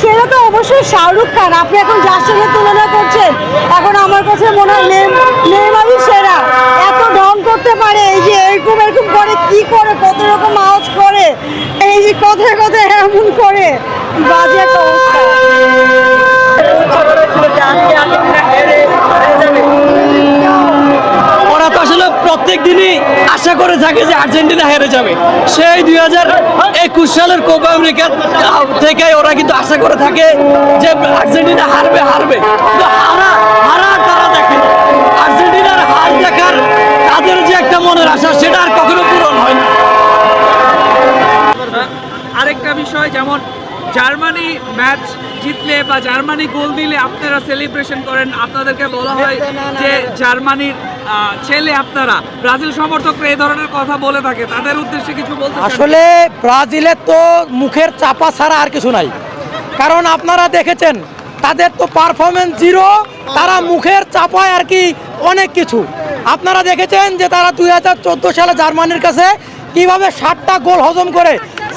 সেটা তো অবশ্যই শাহরুখ খান। আপনি এখন যার সঙ্গে তুলনা করছেন, এখন আমার কাছে মনে হয় নেইমারই সেরা। এত ঢং করতে পারে, এই যে এরকম এরকম করে, কি করে, কত রকম আওয়াজ করে, এই যে কথায় কথায় এমন করে, বাজে একটা অবস্থা। ওরা তো আসলে প্রত্যেক দিনই আশা করে থাকে যে আর্জেন্টিনা হেরে যাবে। সেই 2021 সালের কোপা আমেরিকা থেকে ওরা কিন্তু আশা করে থাকে যে আর্জেন্টিনা হারবে হারবে, কিন্তু হারার তারা দেখে আর্জেন্টিনার হার দেখার তাদের যে একটা মনের আশা, সেটা আর কখনো পূরণ হয় না। আরেকটা বিষয়, যেমন জার্মানি ম্যাচ জিতলে বা জার্মানি গোল দিলে আপনারা সেলিব্রেশন করেন, আপনাদেরকে বলা হয় যে জার্মানির ছেলে আপনারা। ব্রাজিল সমর্থকরা এই ধরনের কথা বলে থাকে, তাদের উদ্দেশ্যে কিছু বলতে চান? আসলে ব্রাজিলের তো মুখের চাপা ছাড়া আর কিছু নাই, কারণ আপনারা দেখেছেন তাদের তো পারফরমেন্স জিরো, তারা মুখের চাপায় আর কি অনেক কিছু। আপনারা দেখেছেন যে তারা 2014 সালে জার্মানির কাছে কিভাবে 7টা গোল হজম করে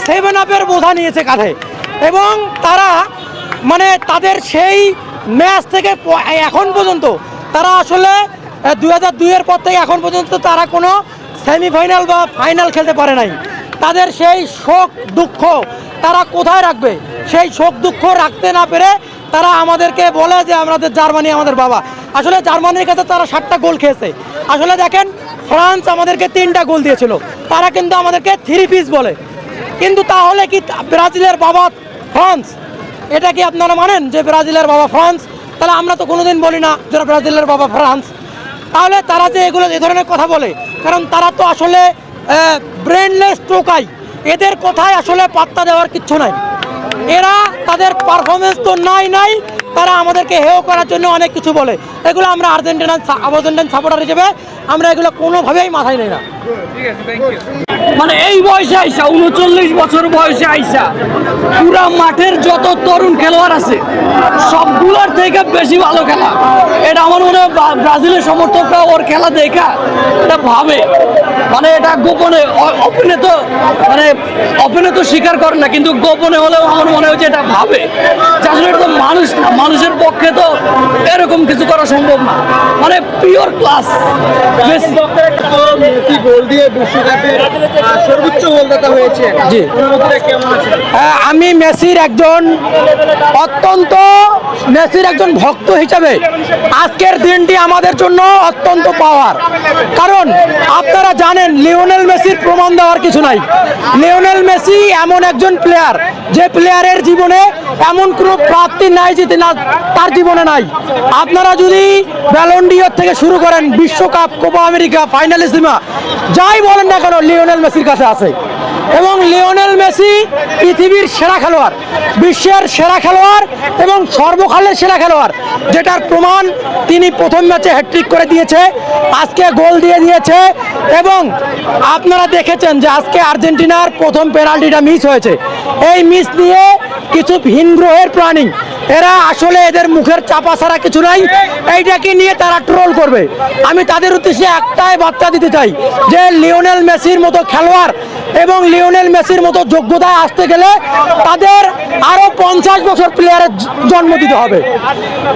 7 আপের বোঝা নিয়েছে কাঁধে, এবং তারা মানে তাদের সেই ম্যাচ থেকে এখন পর্যন্ত তারা আসলে 2002-এর পর থেকে এখন পর্যন্ত তারা কোনো সেমিফাইনাল বা ফাইনাল খেলতে পারে নাই। তাদের সেই শোক দুঃখ তারা কোথায় রাখবে? সেই শোক দুঃখ রাখতে না পেরে তারা আমাদেরকে বলে যে আমাদের জার্মানি আমাদের বাবা। আসলে জার্মানির কাছে তারা 7টা গোল খেয়েছে। আসলে দেখেন, ফ্রান্স আমাদেরকে 3টা গোল দিয়েছিল, তারা কিন্তু আমাদেরকে 3 পিস বলে। কিন্তু তাহলে কি ব্রাজিলের বাবা ফ্রান্স? এটা কি আপনারা মানেন যে ব্রাজিলের বাবা ফ্রান্স? তাহলে আমরা তো কোনোদিন বলি না যে ব্রাজিলের বাবা ফ্রান্স। তাহলে তারা যে এগুলো এই ধরনের কথা বলে, কারণ তারা তো আসলে ব্রেনলেস টোকাই, এদের কথায় আসলে পাত্তা দেওয়ার কিচ্ছু নাই। এরা তাদের পারফরমেন্স তো নাই, তারা আমাদেরকে হেয় করার জন্য অনেক কিছু বলে। এগুলো আমরা আর্জেন্টিনান সাপোর্টার হিসেবে আমরা এগুলো কোনোভাবেই মাথায় নেই না। ঠিক আছে, থ্যাংক ইউ। মানে এই বয়সে আইসা, 39 বছর বয়সে আইসা পুরা মাঠের যত তরুণ খেলোয়াড় আছে সবগুলোর থেকে বেশি ভালো খেলা। এটা আমার মনে হয় ব্রাজিলের সমর্থকরা ওর খেলা দেখা এটা ভাবে, মানে এটা গোপনে ওপেনে তো স্বীকার করে না, কিন্তু গোপনে হলেও আমার মনে হচ্ছে এটা ভাবে যে আসলে এটা তো মানুষ না, মানুষের পক্ষে তো এরকম কিছু করা সম্ভব না। মানে পিওর ক্লাস। গোল দিয়ে বিশ্বকাপের সর্বোচ্চ গোলদাতা হয়েছে। জি, আমি মেসির একজন ভক্ত হিসাবে আজকের দিনটি আমাদের জন্য অত্যন্ত পাওয়ার। কারণ আপনারা জানেন লিওনেল মেসির প্রমাণ দেওয়ার কিছু নাই। লিওনেল মেসি এমন একজন প্লেয়ার, যে প্লেয়ারের জীবনে এমন কোনো প্রাপ্তি নাই যেটা না তার জীবনে নাই। আপনারা যদি ব্যালন ডিওর থেকে শুরু করেন, বিশ্বকাপ, কোপা আমেরিকা, ফাইনালিসিমা, যাই বলেন না কেন, লিওনেল মেসির কাছে আছে। এবং লিওনেল মেসি পৃথিবীর সেরা খেলোয়াড়, বিশ্বের সেরা খেলোয়াড় এবং সর্বকালের সেরা খেলোয়াড়, যেটার প্রমাণ তিনি প্রথম ম্যাচে হ্যাটট্রিক করে দিয়েছে, আজকে গোল দিয়ে দিয়েছে। এবং আপনারা দেখেছেন যে আজকে আর্জেন্টিনার প্রথম পেনাল্টিটা মিস হয়েছে। এই মিস নিয়ে কিছু ভিন গ্রহের প্রাণী, এরা আসলে এদের মুখের চাপা ছাড়া কিছু নাই, এইটাকে নিয়ে তারা ট্রোল করবে। আমি তাদের উদ্দেশ্যে একটাই বার্তা দিতে চাই যে লিওনেল মেসির মতো খেলোয়াড় এবং লিওনেল মেসির মতো যোগ্যতায় আসতে গেলে তাদের আরও 50 বছর প্লেয়ারের জন্ম দিতে হবে।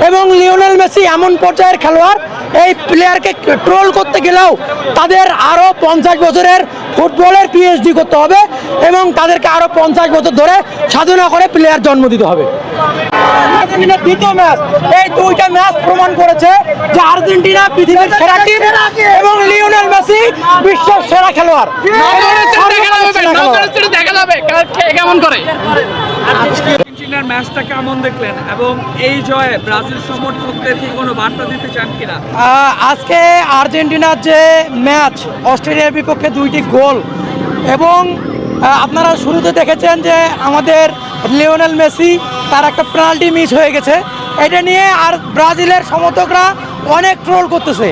এবং লিওনেল মেসি এমন পর্যায়ের খেলোয়াড়, এই প্লেয়ারকে ট্রোল করতে গেলেও তাদের আরও 50 বছরের ফুটবলের পিএইচডি করতে হবে এবং তাদেরকে আরও 50 বছর ধরে সাধনা করে প্লেয়ার জন্ম দিতে হবে। দ্বিতীয় ম্যাচ, এই 2টা ম্যাচ প্রমাণ করেছে যে আর্জেন্টিনা পৃথিবীর সেরা টিম এবং লিওনেল মেসি বিশ্বের সেরা খেলোয়াড়। আর্জেন্টিনার ম্যাচটা কেমন দেখলেন এবং এই জয়ে ব্রাজিল সমর্থকদের কি কোনো বার্তা দিতে চান কিনা? আজকে আর্জেন্টিনার যে ম্যাচ, অস্ট্রেলিয়ার বিপক্ষে 2টি গোল, এবং আপনারা শুরুতে দেখেছেন যে আমাদের লিওনেল মেসি তার একটা পেনাল্টি মিস হয়ে গেছে। এটা নিয়ে আর ব্রাজিলের সমর্থকরা অনেক ট্রোল করতেছে।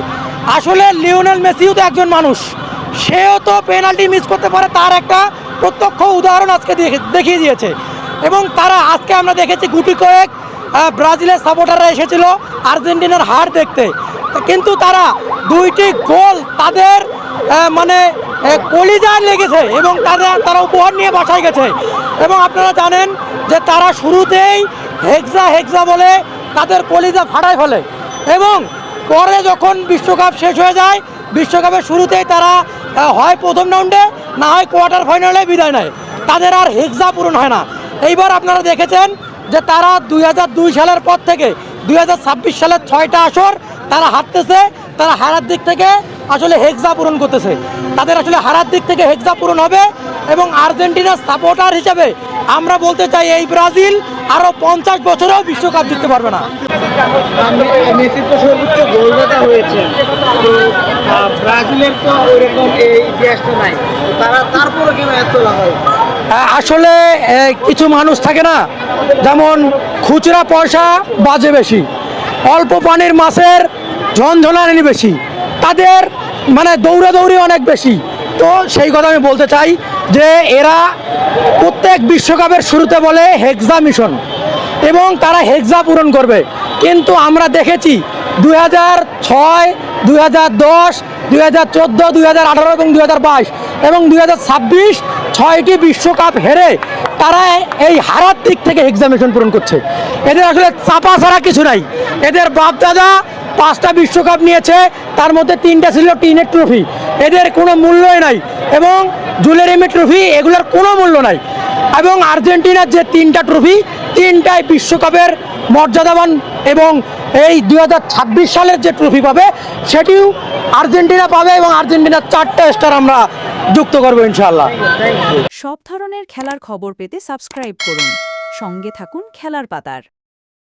আসলে লিওনেল মেসিও তো একজন মানুষ, সেও তো পেনাল্টি মিস করতে পারে, তার একটা প্রত্যক্ষ উদাহরণ আজকে দেখিয়ে দিয়েছে। এবং তারা আজকে আমরা দেখেছি গুটি কয়েক ব্রাজিলের সাপোর্টাররা এসেছিল আর্জেন্টিনার হার দেখতে। কিন্তু তারা দুইটি গোল তাদের মানে কলিজায় লেগেছে এবং তারা উপহার নিয়ে বাসায় গেছে। এবং আপনারা জানেন যে তারা শুরুতেই হেক্সা বলে তাদের কলিজা ফাটায় ফেলে এবং পরে যখন বিশ্বকাপ শেষ হয়ে যায়, বিশ্বকাপের শুরুতেই তারা হয় প্রথম রাউন্ডে না হয় কোয়ার্টার ফাইনালে বিদায় নেয়, তাদের আর হেক্সা পূরণ হয় না। এইবার আপনারা দেখেছেন যে তারা 2002 সালের পর থেকে 2026 সালের 6টা আসর তারা হারতেছে, তারা হারার দিক থেকে আসলে হেক্সা পূরণ করতেছে, তাদের আসলে হারার দিক থেকে হেক্সা পূরণ হবে। এবং আর্জেন্টিনার সাপোর্টার হিসেবে আমরা বলতে চাই এই ব্রাজিল আরও 50 বছরেও বিশ্বকাপ জিততে পারবে না। মেসির তো সর্বোচ্চ গোলদাতা হয়েছে, তো ব্রাজিলের তো ওইরকম এই ইতিহাসটা নাই, তারা তারপরে কেন এত লাগায়? আসলে কিছু মানুষ থাকে না, যেমন খুচরা পয়সা বাজে বেশি, অল্প পানির মাছের ঝনঝনানি বেশি, তাদের মানে দৌড়াদৌড়ি অনেক বেশি। তো সেই কথা আমি বলতে চাই যে এরা প্রত্যেক বিশ্বকাপের শুরুতে বলে হেক্সা মিশন এবং তারা হেক্সা পূরণ করবে, কিন্তু আমরা দেখেছি 2006, 2010, 2014, 2018 এবং 2022 এবং 2026 6টি বিশ্বকাপ হেরে তারা এই হারার দিক থেকে হেক্সা মিশন পূরণ করছে। এদের আসলে চাপা ছাড়া কিছু নাই। এদের বাপদাদা 5টা বিশ্বকাপ নিয়েছে, তার মধ্যে 3টা ছিল টিনের ট্রফি, এদের কোনো মূল্যই নাই এবং জুলেরিমি ট্রফি এগুলোর কোনো মূল্য নাই। এবং আর্জেন্টিনার যে 3টা ট্রফি, 3টাই বিশ্বকাপের মর্যাদাবান এবং এই 2026 সালের যে ট্রফি পাবে সেটিও আর্জেন্টিনা পাবে এবং আর্জেন্টিনার 4টা স্টার আমরা যুক্ত করবো ইনশাআল্লাহ। সব ধরনের খেলার খবর পেতে সাবস্ক্রাইব করুন, সঙ্গে থাকুন খেলার পাতার।